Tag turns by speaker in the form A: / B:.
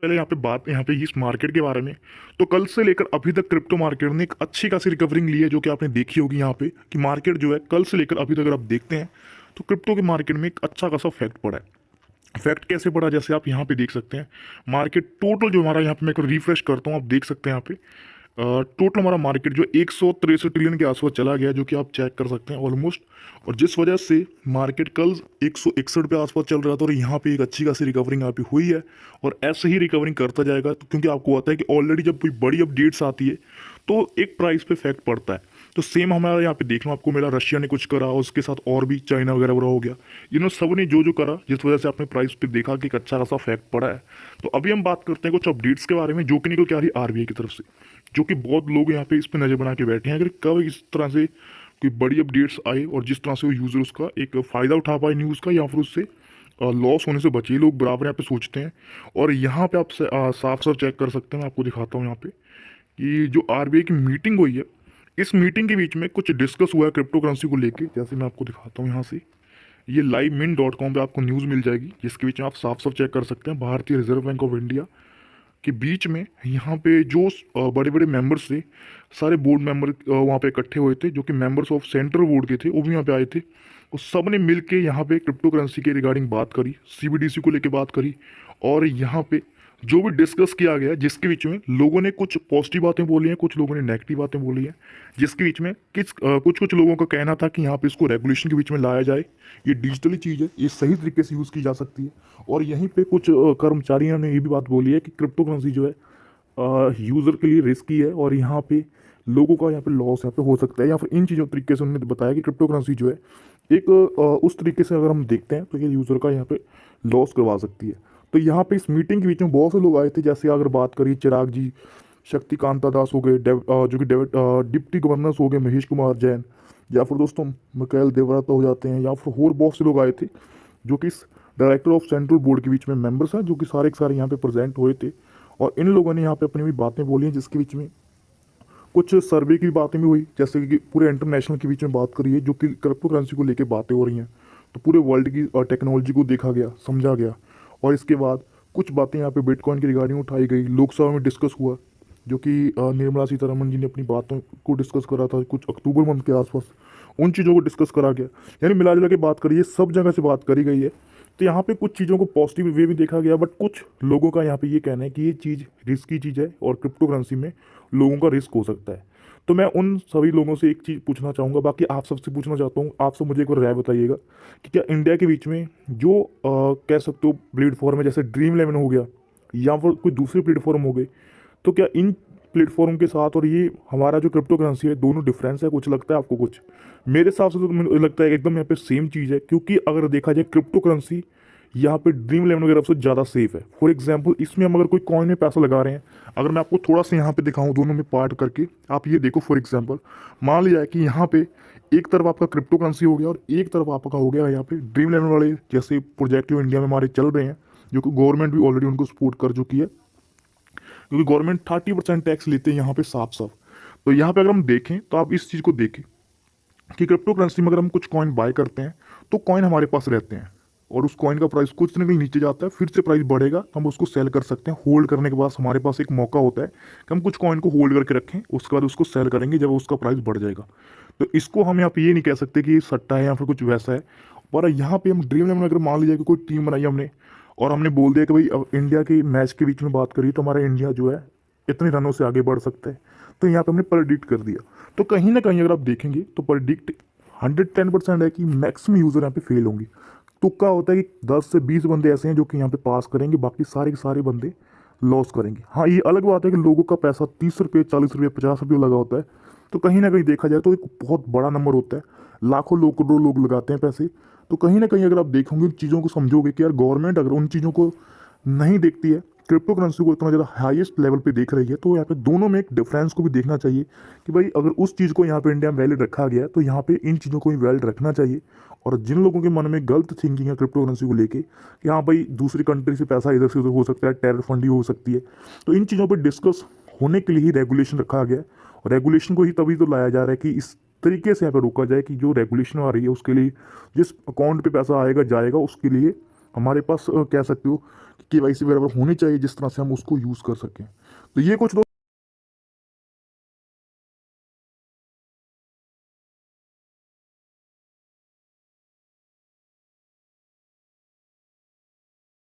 A: पहले यहाँ पे इस मार्केट के बारे में। तो कल से लेकर अभी तक क्रिप्टो मार्केट ने एक अच्छी खासी रिकवरिंग ली है, जो कि आपने देखी होगी यहाँ पे कि मार्केट जो है कल से लेकर अभी तक अगर आप देखते हैं तो क्रिप्टो के मार्केट में एक अच्छा खासा फैक्ट पड़ा है। फैक्ट कैसे पड़ा, जैसे आप यहाँ पे देख सकते हैं मार्केट टोटल जो हमारा यहाँ पे, मैं रिफ्रेश करता हूँ, आप देख सकते हैं यहाँ पे टोटल हमारा मार्केट जो 163 ट्रिलियन के आसपास चला गया, जो कि आप चेक कर सकते हैं ऑलमोस्ट। और जिस वजह से मार्केट कल 161 पे आसपास चल रहा था, और यहाँ पे एक अच्छी खासी रिकवरिंग यहाँ पे हुई है और ऐसे ही रिकवरिंग करता जाएगा। तो क्योंकि आपको पता है कि ऑलरेडी जब कोई बड़ी अपडेट्स आती है तो एक प्राइस पे फैक्ट पड़ता है। तो सेम हमारा यहाँ पे देखना आपको मिला, रशिया ने कुछ करा और उसके साथ और भी चाइना वगैरह वगैरह हो गया। सब ने जो जो करा, जिस वजह से आपने प्राइस पे देखा कि एक अच्छा खासा फैक्ट पड़ा है। तो अभी हम बात करते हैं कुछ अपडेट्स के बारे में जो कि निकल के आ रही है आरबीआई की तरफ से, जो कि बहुत लोग यहाँ पे इस पे नजर बना के बैठे हैं। अगर कब इस तरह से कोई बड़ी अपडेट्स आए और जिस तरह से वो यूजर उसका एक फायदा उठा पाए न्यूज़ का, या फिर उससे लॉस होने से बचे, लोग बराबर यहाँ पे सोचते हैं। और यहाँ पे आप साफ साफ चेक कर सकते हैं, मैं आपको दिखाता हूँ यहाँ पे कि जो आरबीआई की मीटिंग हुई है, इस मीटिंग के बीच में कुछ डिस्कस हुआ है क्रिप्टो करेंसी को लेके। जैसे मैं आपको दिखाता हूँ यहाँ से, ये livemint.com पे आपको न्यूज़ मिल जाएगी, जिसके बीच में आप साफ साफ चेक कर सकते हैं भारतीय रिजर्व बैंक ऑफ इंडिया के बीच में यहाँ पे जो बड़े बड़े मेंबर्स थे, सारे बोर्ड मेंबर वहाँ पे इकट्ठे हुए थे, जो कि मेंबर्स ऑफ सेंट्रल बोर्ड के थे, वो भी यहाँ पे आए थे। वो सब ने मिल के यहाँ पे क्रिप्टो करेंसी के रिगार्डिंग बात करी, सीबीडीसी को लेके बात करी। और यहाँ पे जो भी डिस्कस किया गया, जिसके बीच में लोगों ने कुछ पॉजिटिव बातें बोली हैं, कुछ लोगों ने नेगेटिव बातें बोली हैं। जिसके बीच में कुछ कुछ लोगों का कहना था कि यहाँ पे इसको रेगुलेशन के बीच में लाया जाए, ये डिजिटली चीज़ है, ये सही तरीके से यूज़ की जा सकती है। और यहीं पे कुछ कर्मचारियों ने ये भी बात बोली है कि क्रिप्टो करेंसी जो है यूज़र के लिए रिस्की है, और यहाँ पे लोगों का यहाँ पे लॉस यहाँ पे हो सकता है। या फिर इन चीज़ों तरीके से उन्होंने बताया कि क्रिप्टो करेंसी जो है एक उस तरीके से अगर हम देखते हैं तो ये यूज़र का यहाँ पे लॉस करवा सकती है। तो यहाँ पे इस मीटिंग के बीच में बहुत से लोग आए थे, जैसे अगर बात करिए चिराग जी, शक्तिकांता दास हो गए, जो कि डिप्टी गवर्नर्स हो गए महेश कुमार जैन, या फिर दोस्तों मिकाइल देवराता हो जाते हैं, या फिर और बहुत से लोग आए थे जो कि इस डायरेक्टर ऑफ सेंट्रल बोर्ड के बीच में मेंबर्स हैं, जो कि सारे के सारे यहाँ पे प्रेजेंट हुए थे। और इन लोगों ने यहाँ पे अपनी भी बातें बोली हैं, जिसके बीच में कुछ सर्वे की बातें भी हुई, जैसे कि पूरे इंटरनेशनल के बीच में बात करिए, जो कि क्रिप्टो करेंसी को लेकर बातें हो रही हैं। तो पूरे वर्ल्ड की टेक्नोलॉजी को देखा गया, समझा गया। और इसके बाद कुछ बातें यहाँ पे बिटकॉइन की रिगार्डिंग उठाई गई, लोकसभा में डिस्कस हुआ, जो कि निर्मला सीतारमन जी ने अपनी बातों को डिस्कस करा था कुछ अक्टूबर मंथ के आसपास, उन चीज़ों को डिस्कस करा गया। यानी मिला जुला के बात करिए, सब जगह से बात करी गई है। तो यहाँ पे कुछ चीज़ों को पॉजिटिव वे भी देखा गया, बट कुछ लोगों का यहाँ पे ये कहना है कि ये चीज़ रिस्की चीज़ है और क्रिप्टो करेंसी में लोगों का रिस्क हो सकता है। तो मैं उन सभी लोगों से एक चीज़ पूछना चाहूँगा, बाकी आप सबसे पूछना चाहता हूँ, आप सब मुझे एक बार राय बताइएगा कि क्या इंडिया के बीच में जो कह सकते हो प्लेटफॉर्म है, जैसे ड्रीम इलेवन हो गया या फिर कोई दूसरे प्लेटफॉर्म हो गए, तो क्या इन प्लेटफॉर्म के साथ और ये हमारा जो क्रिप्टो करेंसी है, दोनों डिफरेंस है? कुछ लगता है आपको कुछ? मेरे हिसाब से तो मुझे लगता है कि एकदम यहाँ पे सेम चीज़ है, क्योंकि अगर देखा जाए क्रिप्टो करेंसी यहाँ पे ड्रीम इलेवन वगैरह से ज़्यादा सेफ है। फॉर एग्जांपल इसमें हम अगर कोई कॉइन में पैसा लगा रहे हैं, अगर मैं आपको थोड़ा सा यहाँ पे दिखाऊं दोनों में पार्ट करके, आप ये देखो। फॉर एग्जांपल मान लिया कि यहाँ पे एक तरफ आपका क्रिप्टो करेंसी हो गया और एक तरफ आपका हो गया यहाँ पे ड्रीम इलेवन वाले जैसे प्रोजेक्ट जो इंडिया में हमारे चल रहे हैं, जो कि गवर्नमेंट भी ऑलरेडी उनको सपोर्ट कर चुकी है, क्योंकि गवर्नमेंट 30% टैक्स लेते हैं यहाँ पे साफ साफ। तो यहाँ पे अगर हम देखें तो आप इस चीज़ को देखें कि क्रिप्टो करेंसी में अगर हम कुछ कॉइन बाय करते हैं तो कॉइन हमारे पास रहते हैं, और उस कॉइन का प्राइस कुछ ना कहीं नीचे जाता है, फिर से प्राइस बढ़ेगा, हम उसको सेल कर सकते हैं। होल्ड करने के बाद हमारे पास एक मौका होता है कि हम कुछ कॉइन को होल्ड करके रखें, उसके बाद उसको सेल करेंगे जब उसका प्राइस बढ़ जाएगा। तो इसको हम यहाँ पे ये नहीं कह सकते कि ये सट्टा है या फिर कुछ वैसा है। पर यहाँ पे हम ड्रीम इलेवन अगर मान लीजिए कि कोई टीम बनाई हमने और हमने बोल दिया कि भाई अब इंडिया के मैच के बीच में बात करिए तो हमारा इंडिया जो है इतने रनों से आगे बढ़ सकता है, तो यहाँ पे हमने प्रेडिक्ट कर दिया। तो कहीं ना कहीं अगर आप देखेंगे तो प्रेडिक्ट 110% है कि मैक्सिमम यूज़र यहाँ पे फेल होंगे। तुक्का होता है कि 10 से 20 बंदे ऐसे हैं जो कि यहाँ पे पास करेंगे, बाकी सारे के सारे बंदे लॉस करेंगे। हाँ, ये अलग बात है कि लोगों का पैसा 30 रुपये, 40 रुपये, 50 रुपये लगा होता है, तो कहीं ना कहीं देखा जाए तो एक बहुत बड़ा नंबर होता है। लाखों लोग, करोड़ों लोग लगाते हैं पैसे। तो कहीं ना कहीं अगर आप देखोगे, चीज़ों को समझोगे कि यार गवर्नमेंट अगर उन चीज़ों को नहीं देखती है, क्रिप्टो करेंसी को इतना ज़्यादा हाईएस्ट लेवल पे देख रही है, तो यहाँ पे दोनों में एक डिफरेंस को भी देखना चाहिए कि भाई अगर उस चीज़ को यहाँ पे इंडिया में वैलिड रखा गया है तो यहाँ पे इन चीज़ों को भी वैलिड रखना चाहिए। और जिन लोगों के मन में गलत थिंकिंग है क्रिप्टो करेंसी को लेके कि हाँ भाई दूसरी कंट्री से पैसा इधर से उधर हो सकता है, टेरर फंडिंग हो सकती है, तो इन चीज़ों पर डिस्कस होने के लिए ही रेगुलेशन रखा गया है। और रेगुलेशन को ही तभी तो लाया जा रहा है कि इस तरीके से यहाँ पर रोका जाए कि जो रेगुलेशन आ रही है उसके लिए जिस अकाउंट पे पैसा आएगा जाएगा, उसके लिए हमारे पास कह सकते हो KYC बराबर होनी चाहिए जिस तरह से हम उसको यूज़ कर सकें। तो ये कुछ